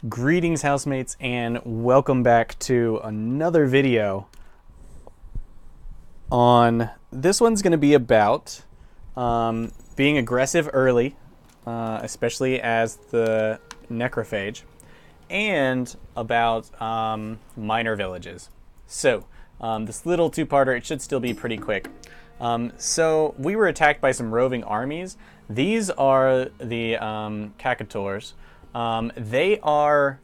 Greetings, housemates, and welcome back to another video on this one's going to be about being aggressive early, especially as the Necrophage, and about minor villages. So this little two-parter, it should still be pretty quick. So we were attacked by some roving armies. These are the Cacators. They are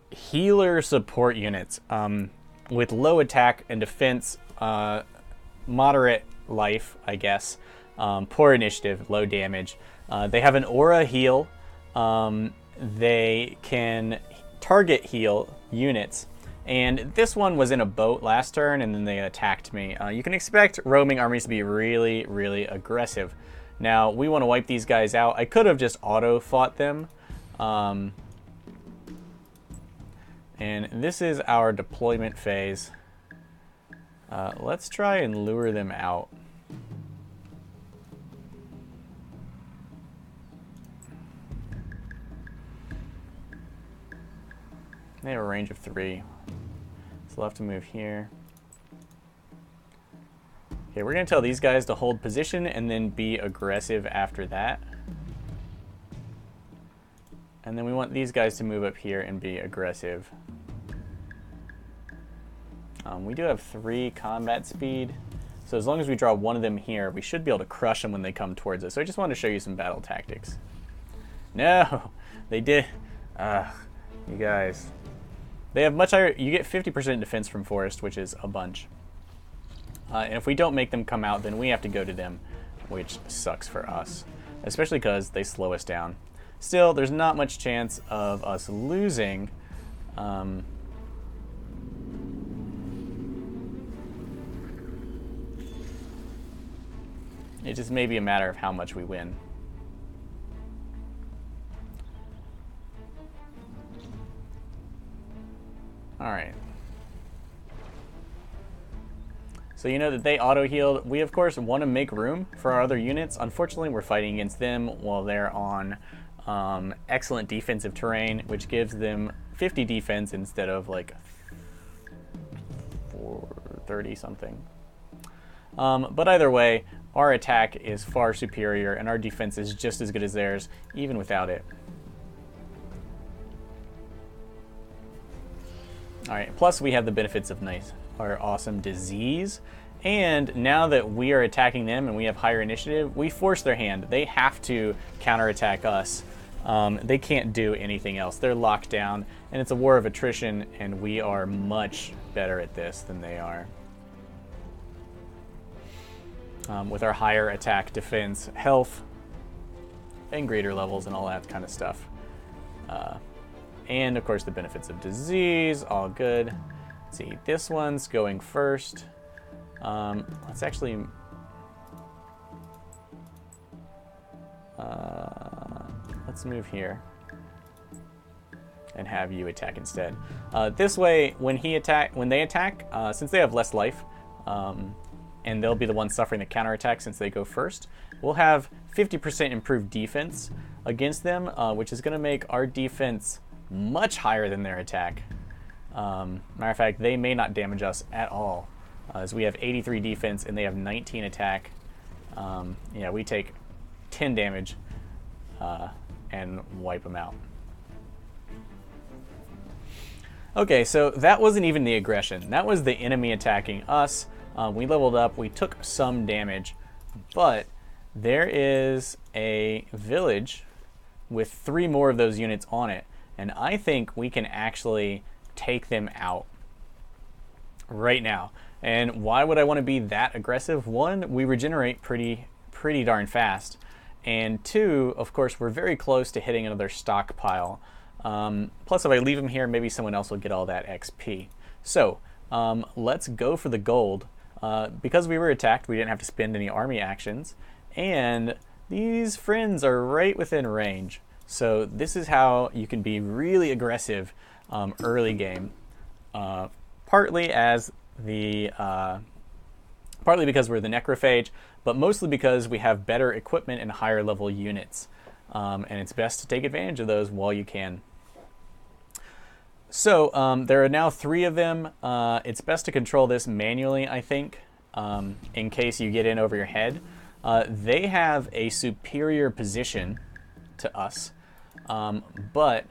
healer support units with low attack and defense, moderate life, I guess, poor initiative, low damage. They have an aura heal. They can target heal units. And this one was in a boat last turn, and then they attacked me. You can expect roaming armies to be really, really aggressive. Now, we want to wipe these guys out. I could have just auto-fought them. And this is our deployment phase. Let's try and lure them out. They have a range of 3. So we'll have to move here. Okay, we're going to tell these guys to hold position and then be aggressive after that. And then we want these guys to move up here and be aggressive. We do have 3 combat speed. So as long as we draw one of them here, we should be able to crush them when they come towards us. So I just wanted to show you some battle tactics. No, they did. You guys. They have much higher, you get 50% defense from forest, which is a bunch. And if we don't make them come out, then we have to go to them, which sucks for us. Especially because they slow us down. Still, there's not much chance of us losing. It just may be a matter of how much we win. Alright. So you know that they auto-healed. We, of course, want to make room for our other units. Unfortunately, we're fighting against them while they're on excellent defensive terrain, which gives them 50 defense instead of like 430 something. But either way, our attack is far superior and our defense is just as good as theirs, even without it. Alright, plus we have the benefits of our awesome disease. And now that we are attacking them and we have higher initiative, we force their hand. They have to counterattack us. They can't do anything else. They're locked down, and it's a war of attrition, and we are much better at this than they are. With our higher attack, defense, health, and greater levels and all that kind of stuff. And of course the benefits of disease, all good. Let's see, this one's going first. Let's actually... let's move here and have you attack instead. This way, when they attack, since they have less life, and they'll be the ones suffering the counterattack since they go first, we'll have 50% improved defense against them, which is going to make our defense much higher than their attack. Matter of fact, they may not damage us at all, as we have 83 defense and they have 19 attack. Yeah, we take 10 damage and wipe them out. Okay, so that wasn't even the aggression. That was the enemy attacking us. We leveled up, we took some damage, but there is a village with 3 more of those units on it, and I think we can actually take them out right now. And why would I want to be that aggressive? 1, we regenerate pretty darn fast. And 2, of course, we're very close to hitting another stockpile. Plus, if I leave them here, maybe someone else will get all that XP. So, let's go for the gold. Because we were attacked, we didn't have to spend any army actions. And these friends are right within range. So this is how you can be really aggressive early game. Partly because we're the Necrophage, but mostly because we have better equipment and higher level units. And it's best to take advantage of those while you can. So there are now 3 of them. It's best to control this manually, I think, in case you get in over your head. They have a superior position to us, but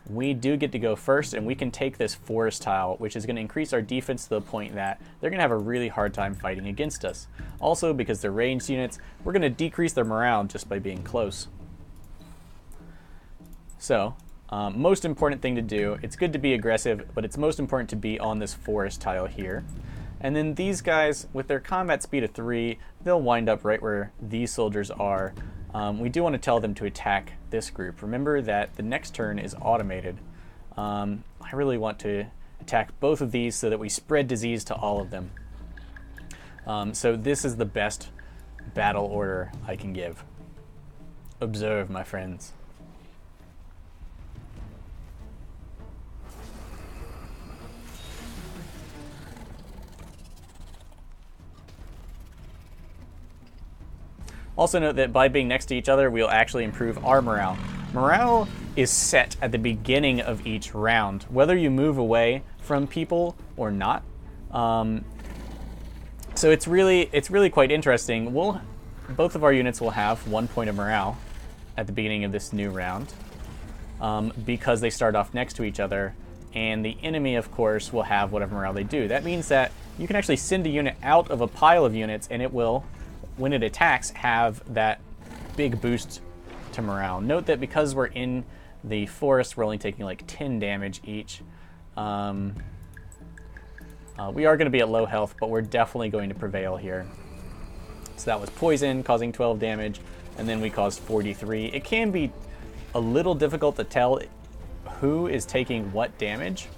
we do get to go first, and we can take this forest tile, which is going to increase our defense to the point that they're going to have a really hard time fighting against us. Also, because they're ranged units, we're going to decrease their morale just by being close. So, most important thing to do, it's good to be aggressive, but it's most important to be on this forest tile here. And then these guys, with their combat speed of 3, they'll wind up right where these soldiers are. We do want to tell them to attack this group. Remember that the next turn is automated. I really want to attack both of these so that we spread disease to all of them. So this is the best battle order I can give. Observe, my friends. Also note that by being next to each other, we'll actually improve our morale. Morale is set at the beginning of each round, whether you move away from people or not. So it's really quite interesting. Both of our units will have 1 point of morale at the beginning of this new round, because they start off next to each other, and the enemy, of course, will have whatever morale they do. That means that you can actually send a unit out of a pile of units, and it will, when it attacks, have that big boost to morale. Note that because we're in the forest, we're only taking like 10 damage each. We are going to be at low health, but we're definitely going to prevail here. So that was poison, causing 12 damage, and then we caused 43. It can be a little difficult to tell who is taking what damage.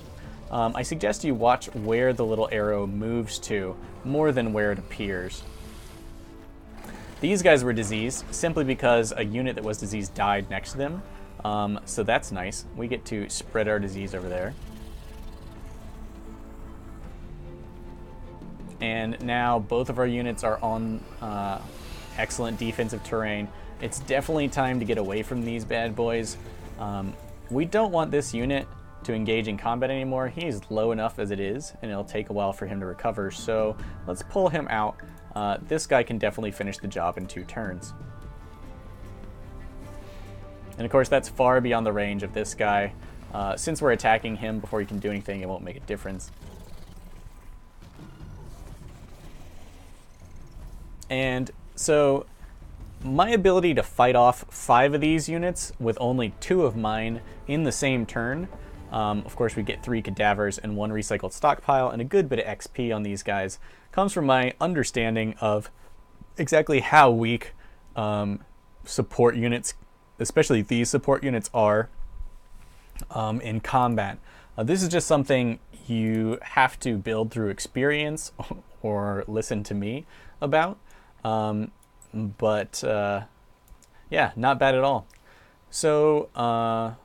I suggest you watch where the little arrow moves to, more than where it appears. These guys were diseased simply because a unit that was diseased died next to them. So that's nice. We get to spread our disease over there. And now both of our units are on excellent defensive terrain. It's definitely time to get away from these bad boys. We don't want this unit to engage in combat anymore. He's low enough as it is, and it'll take a while for him to recover. So let's pull him out. This guy can definitely finish the job in 2 turns. And of course, that's far beyond the range of this guy. Since we're attacking him before he can do anything, it won't make a difference. And so my ability to fight off 5 of these units with only 2 of mine in the same turn, of course we get 3 cadavers and 1 recycled stockpile and a good bit of XP on these guys, comes from my understanding of exactly how weak support units, especially these support units, are in combat. This is just something you have to build through experience or listen to me about. Yeah, not bad at all. So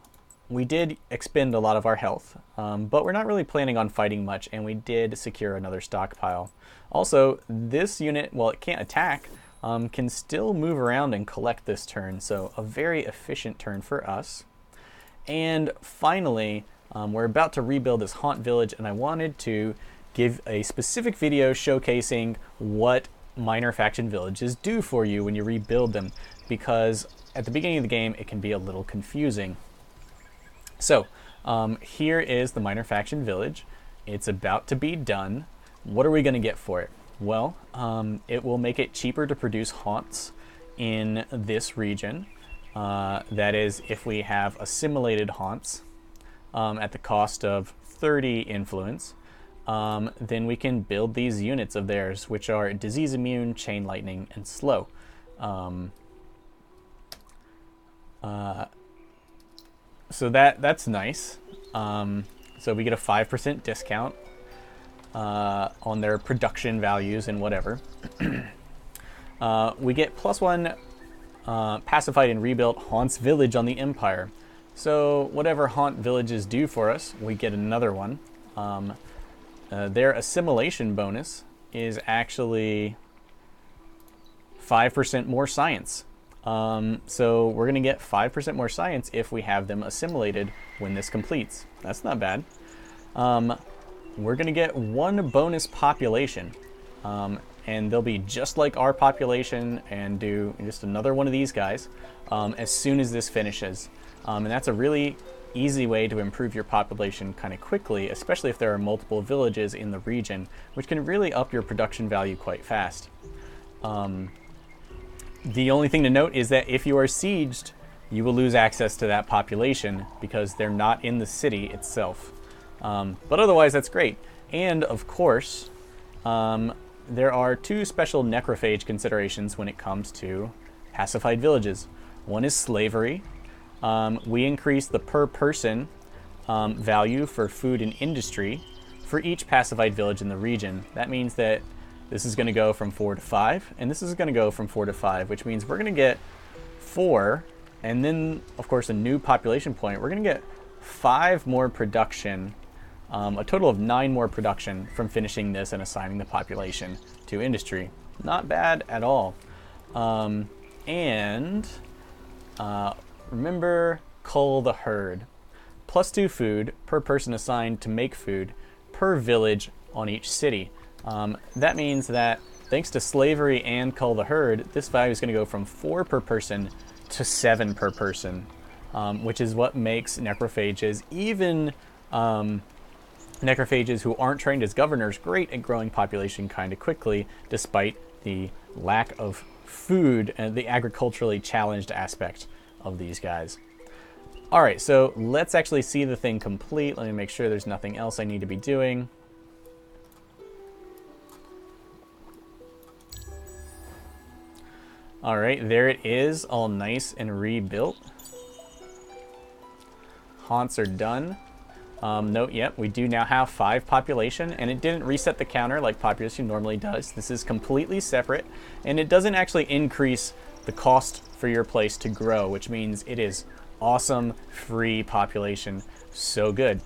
we did expend a lot of our health, but we're not really planning on fighting much, and we did secure another stockpile. Also, this unit, while it can't attack, can still move around and collect this turn, so a very efficient turn for us. And finally, we're about to rebuild this haunt village, and I wanted to give a specific video showcasing what minor faction villages do for you when you rebuild them, because at the beginning of the game it can be a little confusing. So here is the minor faction village. It's about to be done. What are we going to get for it? Well, it will make it cheaper to produce haunts in this region. That is, if we have assimilated haunts at the cost of 30 influence, then we can build these units of theirs, which are disease immune, chain lightning, and slow. So that's nice. So we get a 5% discount on their production values and whatever. We get +1 pacified and rebuilt haunts village on the Empire. So whatever haunt villages do for us, we get another one. Their assimilation bonus is actually 5% more science. So we're going to get 5% more science if we have them assimilated when this completes. That's not bad. we're going to get 1 bonus population. And they'll be just like our population and do just another one of these guys as soon as this finishes. And that's a really easy way to improve your population kind of quickly, especially if there are multiple villages in the region, which can really up your production value quite fast. The only thing to note is that if you are sieged, you will lose access to that population because they're not in the city itself. But otherwise, that's great. And of course, there are 2 special necrophage considerations when it comes to pacified villages. One is slavery. We increase the per person value for food and industry for each pacified village in the region. That means that this is going to go from 4 to 5, and this is going to go from 4 to 5, which means we're going to get 4, and then, of course, a new population point. We're going to get 5 more production, a total of 9 more production from finishing this and assigning the population to industry. Not bad at all. Remember, cull the herd. +2 food per person assigned to make food per village on each city. That means that thanks to slavery and cull the herd, this value is going to go from 4 per person to 7 per person, which is what makes necrophages, even necrophages who aren't trained as governors, great at growing population kind of quickly, despite the lack of food and the agriculturally challenged aspect of these guys. All right, so let's actually see the thing complete. Let me make sure there's nothing else I need to be doing. All right, there it is, all nice and rebuilt. Haunts are done. Note, yep, we do now have 5 population, and it didn't reset the counter like population normally does. This is completely separate, and it doesn't actually increase the cost for your place to grow, which means it is awesome free population. So good.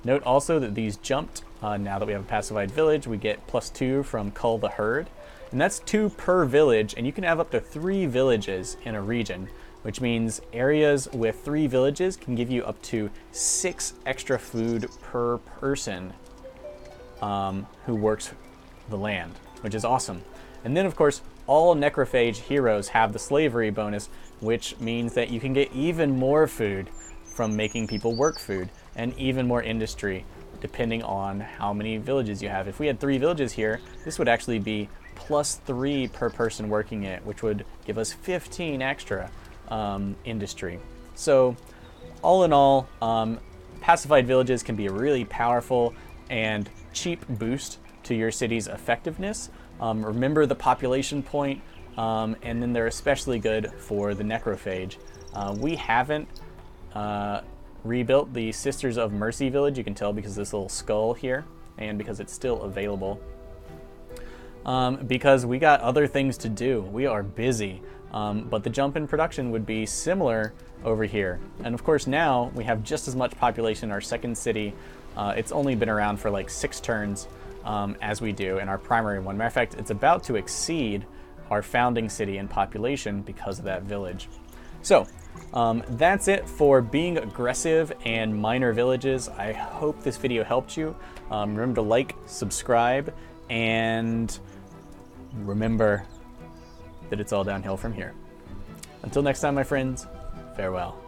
Note also that these jumped. Now that we have a pacified village, we get +2 from cull the herd, and that's 2 per village, and you can have up to 3 villages in a region, which means areas with 3 villages can give you up to 6 extra food per person who works the land, which is awesome. And then, of course, all necrophage heroes have the slavery bonus, which means that you can get even more food from making people work food, and even more industry, depending on how many villages you have. If we had 3 villages here, this would actually be +3 per person working it, which would give us 15 extra industry. So all in all, pacified villages can be a really powerful and cheap boost to your city's effectiveness. Remember the population point, and then they're especially good for the necrophage. We haven't rebuilt the Sisters of Mercy village, you can tell because of this little skull here, and because it's still available. Because we got other things to do. We are busy. But the jump in production would be similar over here. And of course now we have just as much population in our second city. It's only been around for like 6 turns as we do in our primary one. Matter of fact, it's about to exceed our founding city in population because of that village. So that's it for being aggressive and minor villages. I hope this video helped you. Remember to like, subscribe, and remember that it's all downhill from here. Until next time, my friends, farewell.